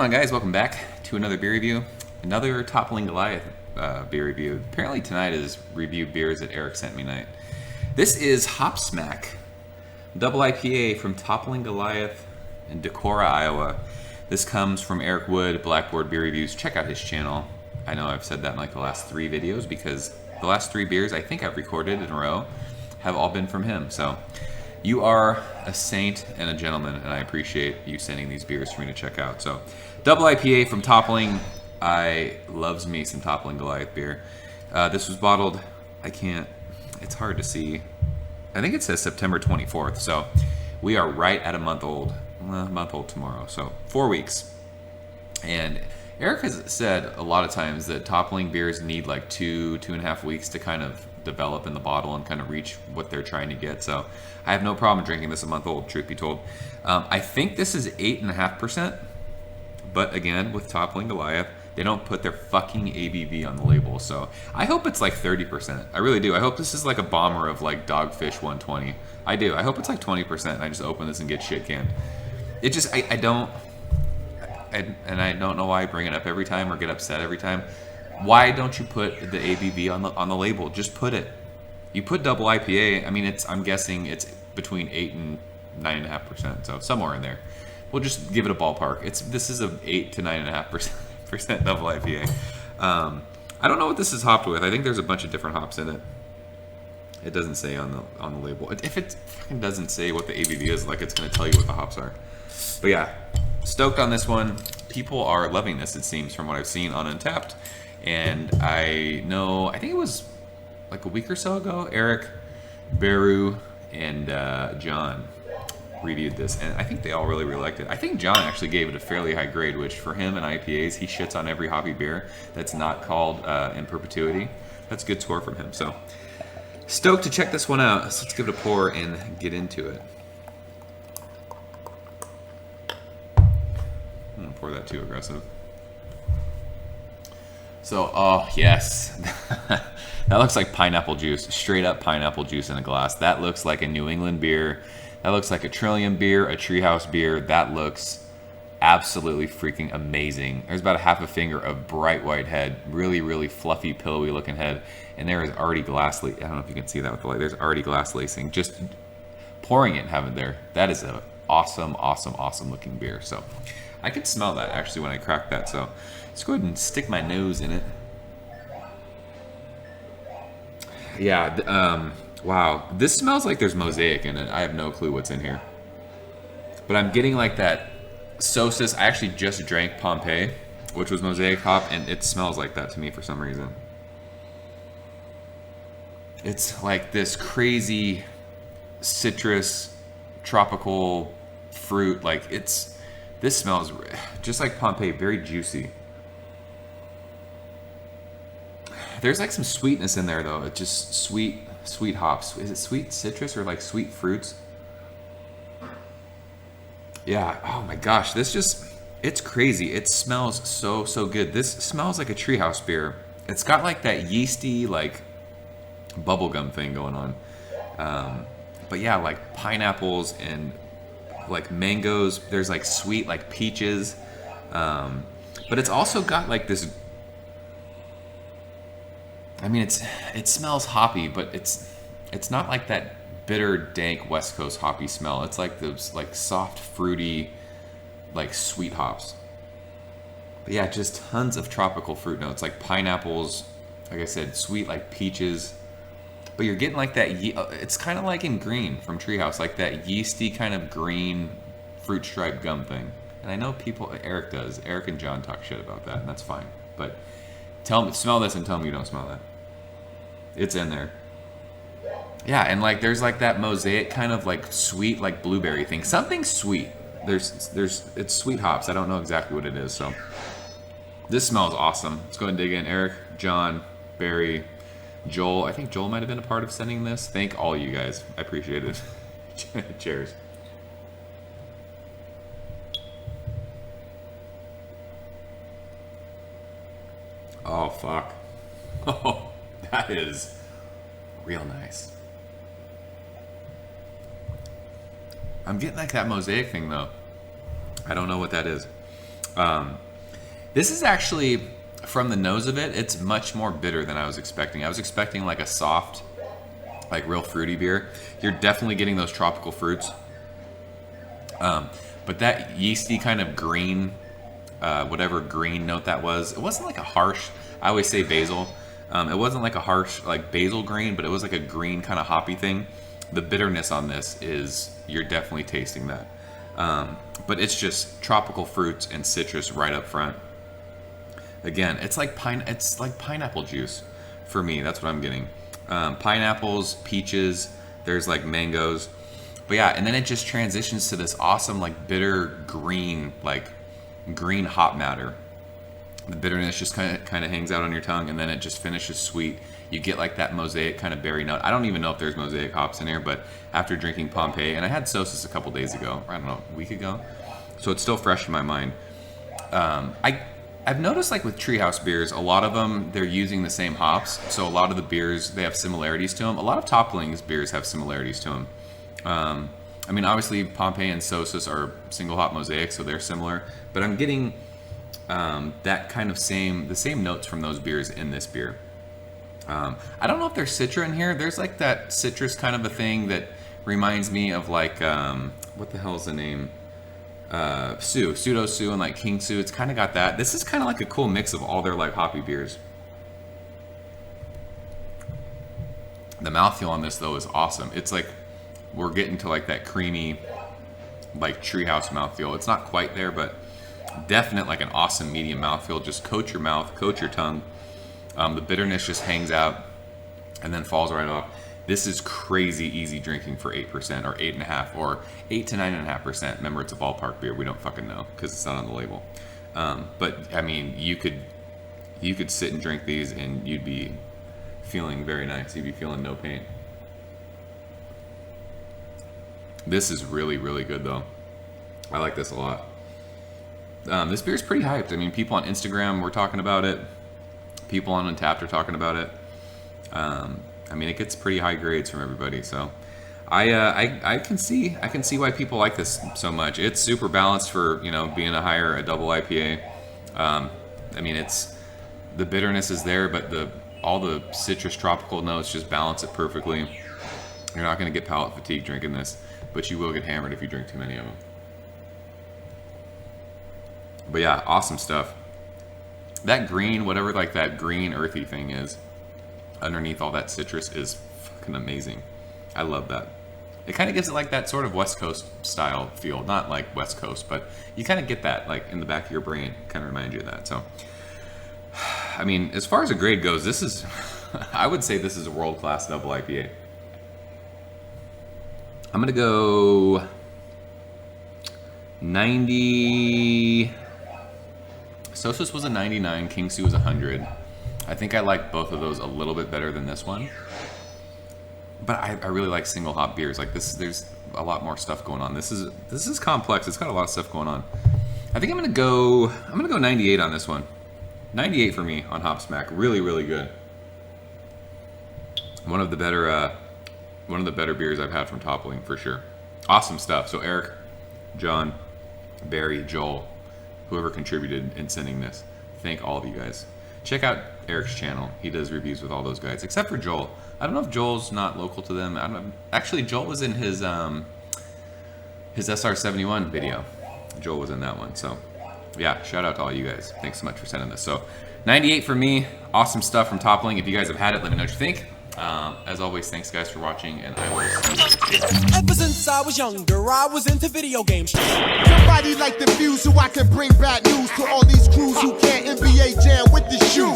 on, guys? Welcome back to another beer review. Another Toppling Goliath beer review. Apparently tonight is review beers that Erik sent me night. This is HOPSMACK, double IPA from Toppling Goliath in Decorah, Iowa. This comes from Erik Wood, Blackboard Beer Reviews. Check out his channel. I know I've said that in like the last 3 videos because the last 3 beers I think I've recorded in a row have all been from him. So you are a saint and a gentleman, and I appreciate you sending these beers for me to check out. So, double IPA from Toppling. I loves me some Toppling Goliath beer. This was bottled, it's hard to see. I think it says September 24th, so we are right at a month old tomorrow, so 4 weeks. And Erik has said a lot of times that Toppling beers need like 2.5 weeks to kind of develop in the bottle and kind of reach what they're trying to get. So I have no problem drinking this a month old, truth be told. I think this is 8.5%, but again, with Toppling Goliath, they don't put their fucking ABV on the label. So I hope it's like 30%. I really do. I hope this is like a bomber of like Dogfish 120. I do. I hope it's like 20% and I just open this and get shit canned. It just, I don't know why I bring it up every time or get upset every time. Why don't you put the ABV on the label? Just put it. You put double IPA. I mean, I'm guessing it's between 8 and 9.5%, so somewhere in there. We'll just give it a ballpark. This is a 8 to 9.5% double IPA. I don't know what this is hopped with. I think there's a bunch of different hops in it. It doesn't say on the label. If it fucking doesn't say what the ABV is, like it's going to tell you what the hops are. But yeah, stoked on this one. People are loving this, it seems, from what I've seen on Untappd. And I think it was like a week or so ago, Erik, Barru, and John reviewed this, and I think they all really liked it. I think John actually gave it a fairly high grade, which for him and IPAs, he shits on every hoppy beer that's not called in perpetuity. That's a good score from him. So stoked to check this one out. So let's give it a pour and get into it. I'm gonna pour that too aggressive. So, oh yes, that looks like pineapple juice, straight up pineapple juice in a glass. That looks like a New England beer. That looks like a Trillium beer, a Treehouse beer. That looks absolutely freaking amazing. There's about a half a finger of bright white head, really, really fluffy, pillowy looking head. And there is already glass, I don't know if you can see that with the light. There's already glass lacing, just pouring it and having it there. That is an awesome, awesome, awesome looking beer. So I could smell that actually when I cracked that. So let's go ahead and stick my nose in it. Yeah, wow. This smells like there's mosaic in it. I have no clue what's in here. But I'm getting like that Sosis. I actually just drank Pompeii, which was mosaic hop, and it smells like that to me for some reason. It's like this crazy citrus, tropical fruit. Like this smells just like Pompeii, very juicy. There's like some sweetness in there though. It's just sweet hops. Is it sweet citrus or like sweet fruits? Yeah, oh my gosh, it's crazy. It smells so good. This smells like a Treehouse beer. It's got like that yeasty like bubblegum thing going on. But yeah, like pineapples and like mangoes. There's like sweet like peaches. But it's also got like this, I mean, it smells hoppy, but it's not like that bitter, dank West Coast hoppy smell. It's like those like soft, fruity, like sweet hops. But yeah, just tons of tropical fruit notes, like pineapples, like I said, sweet like peaches. But you're getting like that, it's kind of like in green from Treehouse, like that yeasty kind of green fruit stripe gum thing. And I know Erik does. Erik and John talk shit about that, and that's fine. But smell this and tell me you don't smell that. It's in there. Yeah, and like there's like that mosaic kind of like sweet like blueberry thing. Something sweet. It's sweet hops. I don't know exactly what it is. So this smells awesome. Let's go ahead and dig in. Erik, John, Barry, Joel. I think Joel might have been a part of sending this. Thank all you guys. I appreciate it. Cheers. Oh, fuck. Oh, that is real nice. I'm getting like that mosaic thing though. I don't know what that is. This is actually, from the nose of it, it's much more bitter than I was expecting. I was expecting like a soft, like real fruity beer. You're definitely getting those tropical fruits. But that yeasty kind of green, whatever green note that was, it wasn't like a harsh, I always say basil. It wasn't like a harsh like basil green, but it was like a green kind of hoppy thing. The bitterness on this is, you're definitely tasting that. But it's just tropical fruits and citrus right up front. Again, it's like pineapple juice for me. That's what I'm getting. Pineapples, peaches, there's like mangoes. But yeah, and then it just transitions to this awesome like bitter green, like green hop matter. The bitterness just kind of hangs out on your tongue, and then it just finishes sweet. You get like that mosaic kind of berry note. I don't even know if there's mosaic hops in here, but after drinking Pompeii, and I had Sosis a couple days ago, I don't know, a week ago, so it's still fresh in my mind. I've noticed like with Treehouse beers, a lot of them, they're using the same hops, so a lot of the beers, they have similarities to them. A lot of Toppling's beers have similarities to them. I mean, obviously Pompeii and Sosis are single hop mosaic, so they're similar, but I'm getting that kind of the same notes from those beers in this beer. I don't know if there's Citra in here. There's like that citrus kind of a thing that reminds me of like, what the hell is the name? Pseudo Sue and like King Sue. It's kind of got that. This is kind of like a cool mix of all their like hoppy beers. The mouthfeel on this though is awesome. It's like, we're getting to like that creamy, like Treehouse mouthfeel. It's not quite there, but definite like an awesome medium mouthfeel. Just coat your mouth, coat your tongue. The bitterness just hangs out and then falls right off. This is crazy easy drinking for 8% or 8.5% or 8 to 9.5%. Remember, it's a ballpark beer. We don't fucking know because it's not on the label. But I mean, you could sit and drink these and you'd be feeling very nice. You'd be feeling no pain. This is really, really good though. I like this a lot. This beer is pretty hyped. I mean, people on Instagram were talking about it. People on Untappd are talking about it. I mean, it gets pretty high grades from everybody. So, I can see why people like this so much. It's super balanced for being a double IPA. I mean, the bitterness is there, but all the citrus tropical notes just balance it perfectly. You're not going to get palate fatigue drinking this, but you will get hammered if you drink too many of them. But yeah, awesome stuff. That green, whatever like that green earthy thing is, underneath all that citrus is fucking amazing. I love that. It kind of gives it like that sort of West Coast style feel. Not like West Coast, but you kind of get that like in the back of your brain. Kind of reminds you of that. So, I mean, as far as a grade goes, this is, I would say this is a world-class double IPA. I'm going to go 90. Sosis was a 99, King Sue was 100. I think I like both of those a little bit better than this one. But I really like single hop beers. Like this, there's a lot more stuff going on. This is complex. It's got a lot of stuff going on. I think I'm gonna go 98 on this one. 98 for me on HOPSMACK. Really, really good. One of the better beers I've had from Toppling for sure. Awesome stuff. So Erik, John, Barry, Joel, whoever contributed in sending this, thank all of you guys. Check out Erik's channel. He does reviews with all those guys, except for Joel. I don't know if Joel's not local to them. I don't know. Actually, Joel was in his SR71 video. Joel was in that one. So yeah, shout out to all you guys. Thanks so much for sending this. So 98 for me. Awesome stuff from Toppling. If you guys have had it, let me know what you think. As always, thanks guys for watching, and I will see you. Ever since I was younger, I was into video games. Somebody like the Fuse, so I can bring bad news to all these crews who can't NBA jam with the shoe.